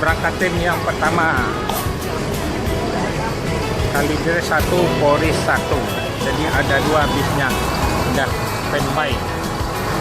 diberangkatin yang pertama Kalideres 1, Poris 1. Jadi ada 2 bisnya sudah standby.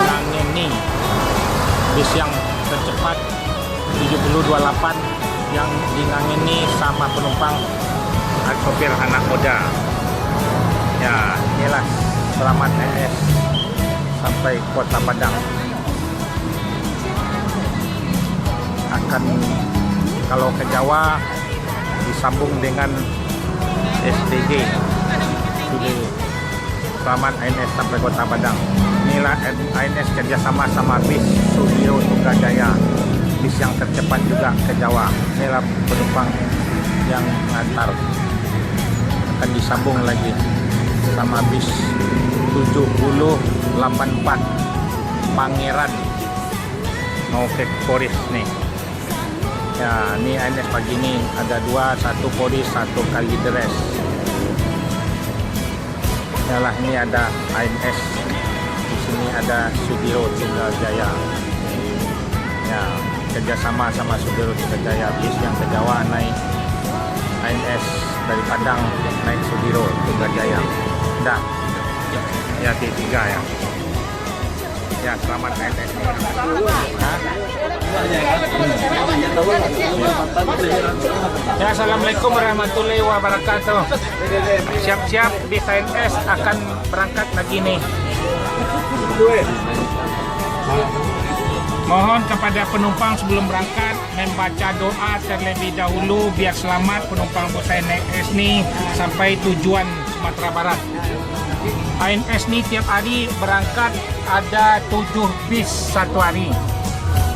Yang ini bis yang tercepat 7028 yang di Ngangeni sama penumpang sopir anak muda. Ya, inilah selamat NS sampai Kota Padang. Akan kalau ke Jawa disambung dengan STJ. Jadi selamat NS sampai Kota Padang. Inilah NS kerjasama sama bis Sudiro Tunggajaya, bis yang tercepat juga ke Jawa. Inilah penumpang yang ngantar. Akan disambung lagi sama bis 7084 Pangeran mau ke Poris nih. Ya, ini NS pagi ini ada 2, 1 Poris, 1 Kalideres. Yalah, ini ada ANS. Di sini ada Sudiro Tunggajaya. Ya, kerjasama sama Sudiro Tunggajaya, bis yang ke Jawa naik ANS dari Padang naik Sudiro Tunggajaya. Dah, ya T3 ya. Ya, selamat ANS. Ya, assalamualaikum warahmatullahi wabarakatuh. Siap-siap bis ANS akan berangkat lagi nih. Mohon kepada penumpang sebelum berangkat membaca doa terlebih dahulu biar selamat penumpang bus ANS ini sampai tujuan Sumatera Barat. ANS ini tiap hari berangkat ada 7 bis satu hari.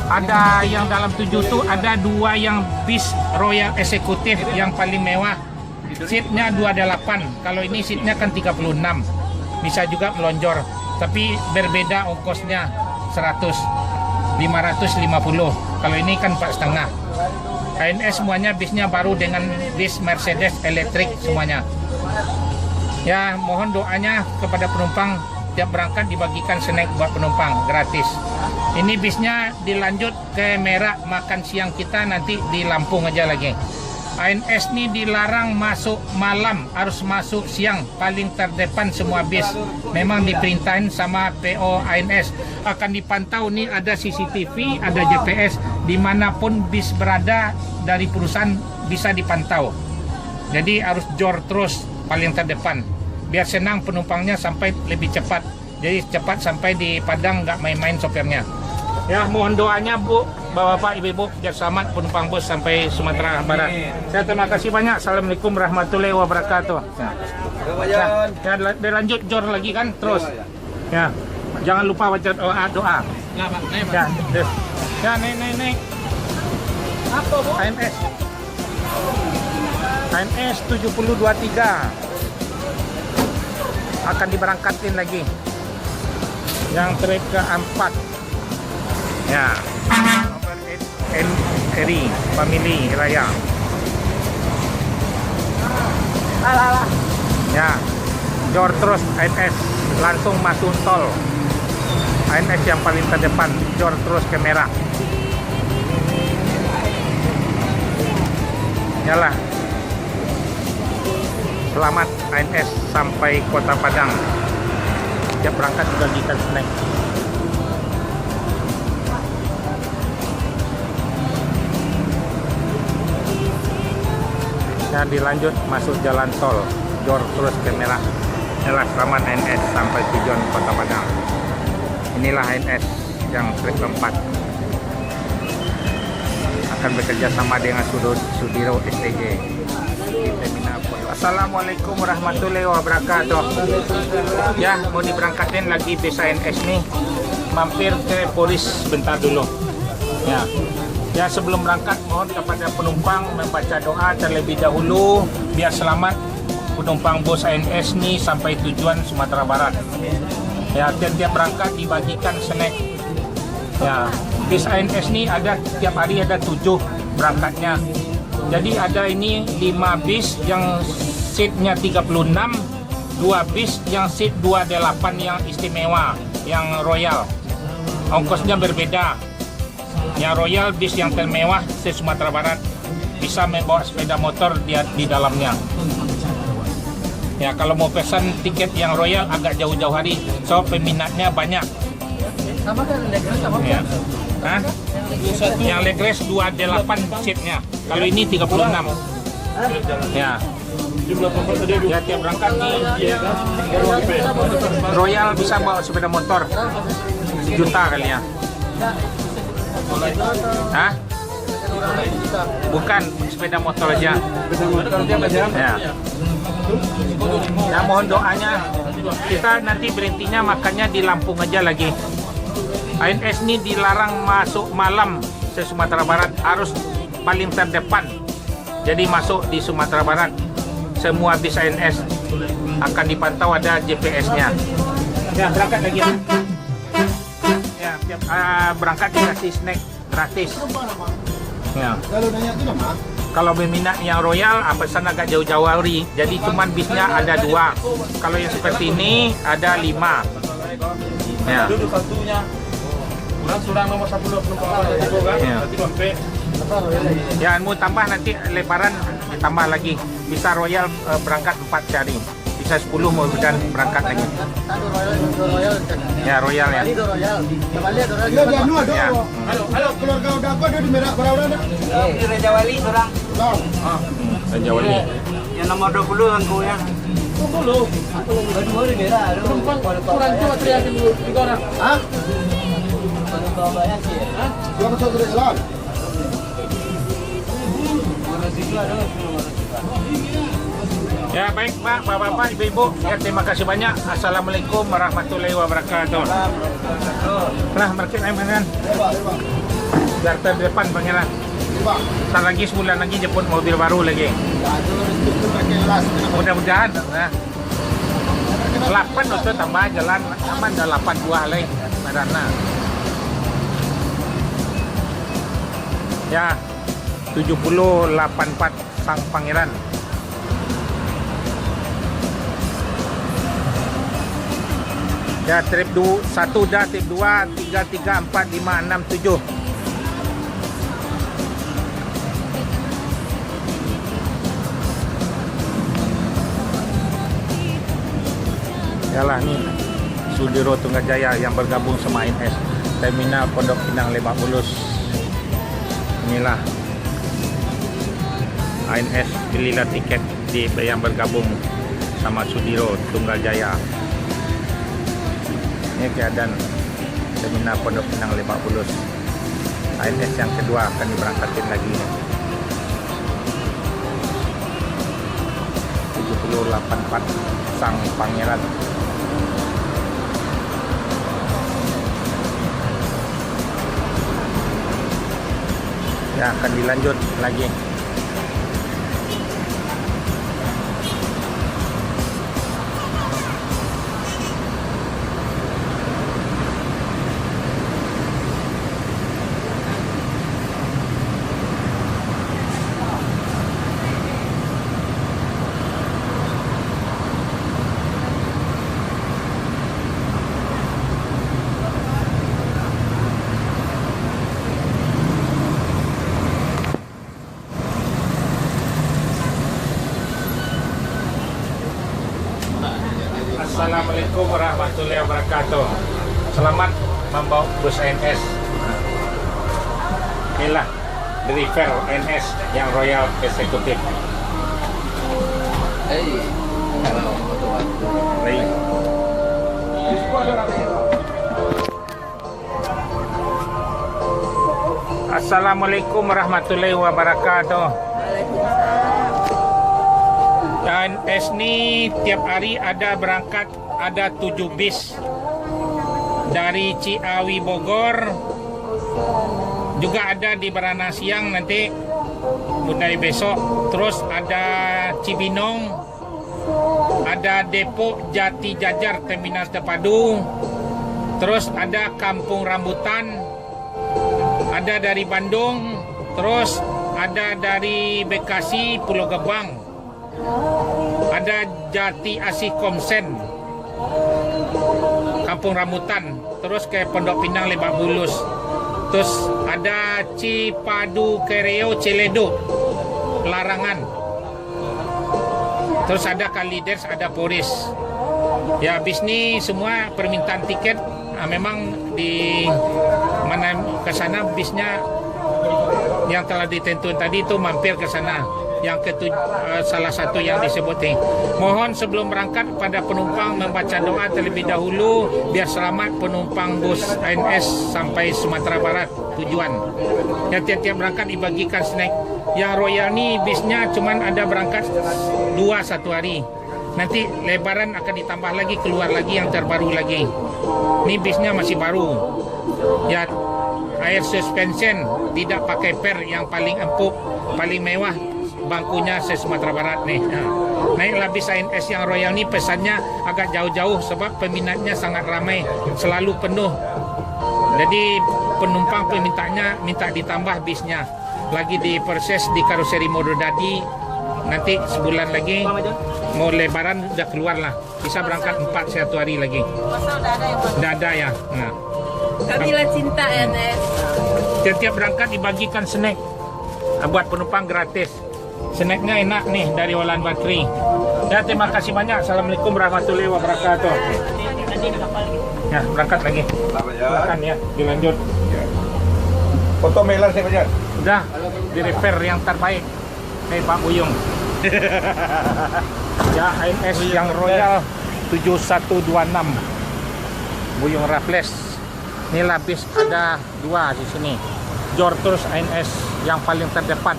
Ada yang dalam 7 itu ada 2 yang bis Royal Eksekutif yang paling mewah. Seatnya 28. Kalau ini seatnya kan 36. Bisa juga melonjor. Tapi berbeda ongkosnya 550. Kalau ini kan 4,5. ANS semuanya bisnya baru dengan bis Mercedes elektrik semuanya. Ya, mohon doanya kepada penumpang tiap berangkat dibagikan snack buat penumpang gratis. Ini bisnya dilanjut ke Merak, makan siang kita nanti di Lampung aja lagi. ANS ini dilarang masuk malam, harus masuk siang, paling terdepan semua bis. Memang diperintahin sama PO ANS. Akan dipantau nih, ada CCTV, ada GPS, dimanapun bis berada dari perusahaan bisa dipantau. Jadi harus jor terus paling terdepan. Biar senang penumpangnya sampai lebih cepat. Jadi cepat sampai di Padang, nggak main-main sopirnya. Ya, mohon doanya Bu, Bapak, Ibu, biar selamat penumpang bus sampai Sumatera Barat. Saya terima kasih banyak. Assalamualaikum warahmatullahi wabarakatuh. Ya, dilanjut jor lagi kan terus. Ya, jangan lupa baca doa. Ya, ya, naik. Apa Bu? ANS. ANS 7023 akan diberangkatin lagi. Yang trip keempat. Ya, nomor NRI Family Raya. Ya, jor terus ANS langsung masuk tol. ANS yang paling terdepan, jor terus ke Merah. Yalah, selamat ANS sampai Kota Padang. Tiap berangkat dibagikan snack. Dan dilanjut masuk jalan tol, jor terus ke Merah. Inilah selamat ANS sampai tujuan Kota Padang. Inilah ANS yang trip keempat akan bekerja sama dengan Sudiro STJ di terminal. Assalamualaikum warahmatullahi wabarakatuh. Ya, mau diberangkatin lagi bis ANS nih. Mampir ke Polis bentar dulu. Ya, sebelum berangkat mohon kepada penumpang membaca doa terlebih dahulu biar selamat penumpang bus ANS nih sampai tujuan Sumatera Barat. Ya, tiap berangkat dibagikan snack. Ya, bis ANS nih ada tiap hari ada 7 berangkatnya. Jadi ada ini 5 bis yang seatnya 36, 2 bis yang seat 28 yang istimewa, yang royal. Ongkosnya berbeda. Yang Royal bis yang termewah se Sumatera Barat, bisa membawa sepeda motor di dalamnya. Ya, kalau mau pesan tiket yang Royal agak jauh-jauh hari, so peminatnya banyak. Sama kan Legres sama Ya. Hah? Yang Legres 28 seatnya. Kalau ini 36. Ya. Ya, tiap berangkat nih Royal bisa bawa sepeda motor juta kali ya. Hah? Bukan sepeda motor aja. Ya. Ya, mohon doanya. Kita nanti berhentinya makannya di Lampung aja lagi. ANS ini dilarang masuk malam se Sumatera Barat, harus paling terdepan. Jadi masuk di Sumatera Barat. Semua bis ANS akan dipantau, ada GPS-nya. Ya, berangkat lagi. Ya, tiap berangkat dikasih snack gratis. Ya. Kalau berminat yang Royal, pesan agak jauh-jauh hari. Jadi cuman bisnya ada 2. Kalau yang seperti ini ada 5. Ya. Sudah nomor 10 penumpang kan? Ya. Nanti sampai Jangan mau tambah nanti lebaran ditambah lagi. Bisa Royal berangkat 4 hari. Bisa 10 mau berangkat lagi. Ya, Royal ya. Ya. Halo, keluarga udah apa dia di Merak Baraudan? Di Raja Wali orang. Raja Wali. Yang nomor 20 angku ya. 20. Dua di merah. Kurang cuma teriakin tiga orang. Hah? Kalau banyak sih. Dua pesawat sudah jalan. Ya, baik Pak, Bapak-bapak, Ibu-ibu. Ya, terima kasih banyak. Assalamualaikum warahmatullahi wabarakatuh. Nah, market Pangeran. Biar terdepan Pangeran. Ntar lagi sebulan lagi jemput mobil baru lagi. Mudah-mudahan. Nah. 8 untuk tambah jalan aman, dah 8 buah lagi. Marana. Ya, 7084 Sang Pangeran. Ya, trip 1 dah, trip 2, 3, 4, 5, 6, 7. Yalah nih Sudiro Tunggajaya yang bergabung sama ANS Terminal Pondok Pinang Lebak Bulus. Inilah ANS, pilihlah tiket yang bergabung sama Sudiro Tunggajaya. Ini keadaan Terminal Pondok Pinang Lebak Bulus. ANS yang kedua akan diberangkatin lagi. 7084 Sang Pangeran. Ya, akan dilanjut lagi. Assalamualaikum warahmatullahi wabarakatuh. Selamat membawa bus ANS. Inilah driver ANS yang Royal Executive. Baik. Assalamualaikum warahmatullahi wabarakatuh. ANS ini tiap hari ada berangkat, ada 7 bis dari Ciawi Bogor, juga ada di Barana Siang nanti mulai besok, terus ada Cibinong, ada Depok Jati Jajar Terminal Terpadu, terus ada Kampung Rambutan, ada dari Bandung, terus ada dari Bekasi Pulau Gebang, ada Jati Asih Komsen, Kampung Rambutan, terus ke Pondok Pinang Lebak Bulus. Terus ada Cipadu Kereo Celedo Larangan. Terus ada Kalideres, ada Poris. Ya habis ini semua permintaan tiket memang di mana ke sana bisnya yang telah ditentukan tadi itu mampir ke sana. Yang salah satu yang disebut ini. Mohon sebelum berangkat pada penumpang membaca doa terlebih dahulu biar selamat penumpang bus ANS sampai Sumatera Barat tujuan. Yang tiap-tiap berangkat dibagikan snack. Yang Royal ni bisnya cuman ada berangkat 2 satu hari. Nanti lebaran akan ditambah lagi, keluar lagi yang terbaru lagi. Ini bisnya masih baru. Ya air suspension tidak pakai per yang paling empuk, paling mewah. Bangkunya se-Sumatera Barat nih. Naiklah bis ANS yang Royal ni pesannya agak jauh-jauh sebab peminatnya sangat ramai, selalu penuh. Jadi penumpang minta ditambah bisnya. Lagi diproses di karoseri Mododadi. Nanti sebulan lagi mau lebaran udah keluar lah. Bisa berangkat 4 satu hari lagi. Udah ada ya. Nah. Kamilah cinta ANS. Setiap berangkat dibagikan snack buat penumpang gratis. Snacknya enak nih dari Olan Batri. Ya terima kasih banyak. Assalamualaikum warahmatullahi wabarakatuh. Ya berangkat lagi. Silakan ya dilanjut. Foto mailer saya baca. Udah di repair yang terbaik. Pak Buyung. Ya ANS yang Royal 7126 Buyung Raffles. Ini lapis ada 2 di sini. Jor terus ANS yang paling terdepan.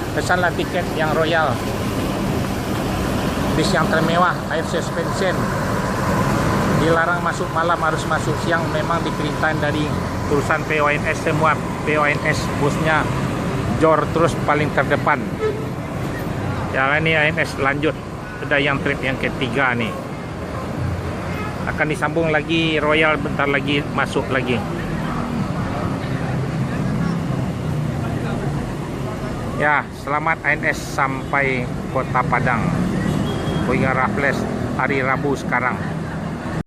Pesanlah tiket yang Royal. Bis yang termewah, air suspension. Dilarang masuk malam, harus masuk siang. Memang diperintahin dari urusan PONS semua. PONS busnya Jor terus paling terdepan. Ya ini ANS lanjut. Sudah yang trip yang ketiga nih. Akan disambung lagi Royal bentar lagi masuk lagi. Ya, selamat ANS sampai Kota Padang. Buyung Raffles hari Rabu sekarang.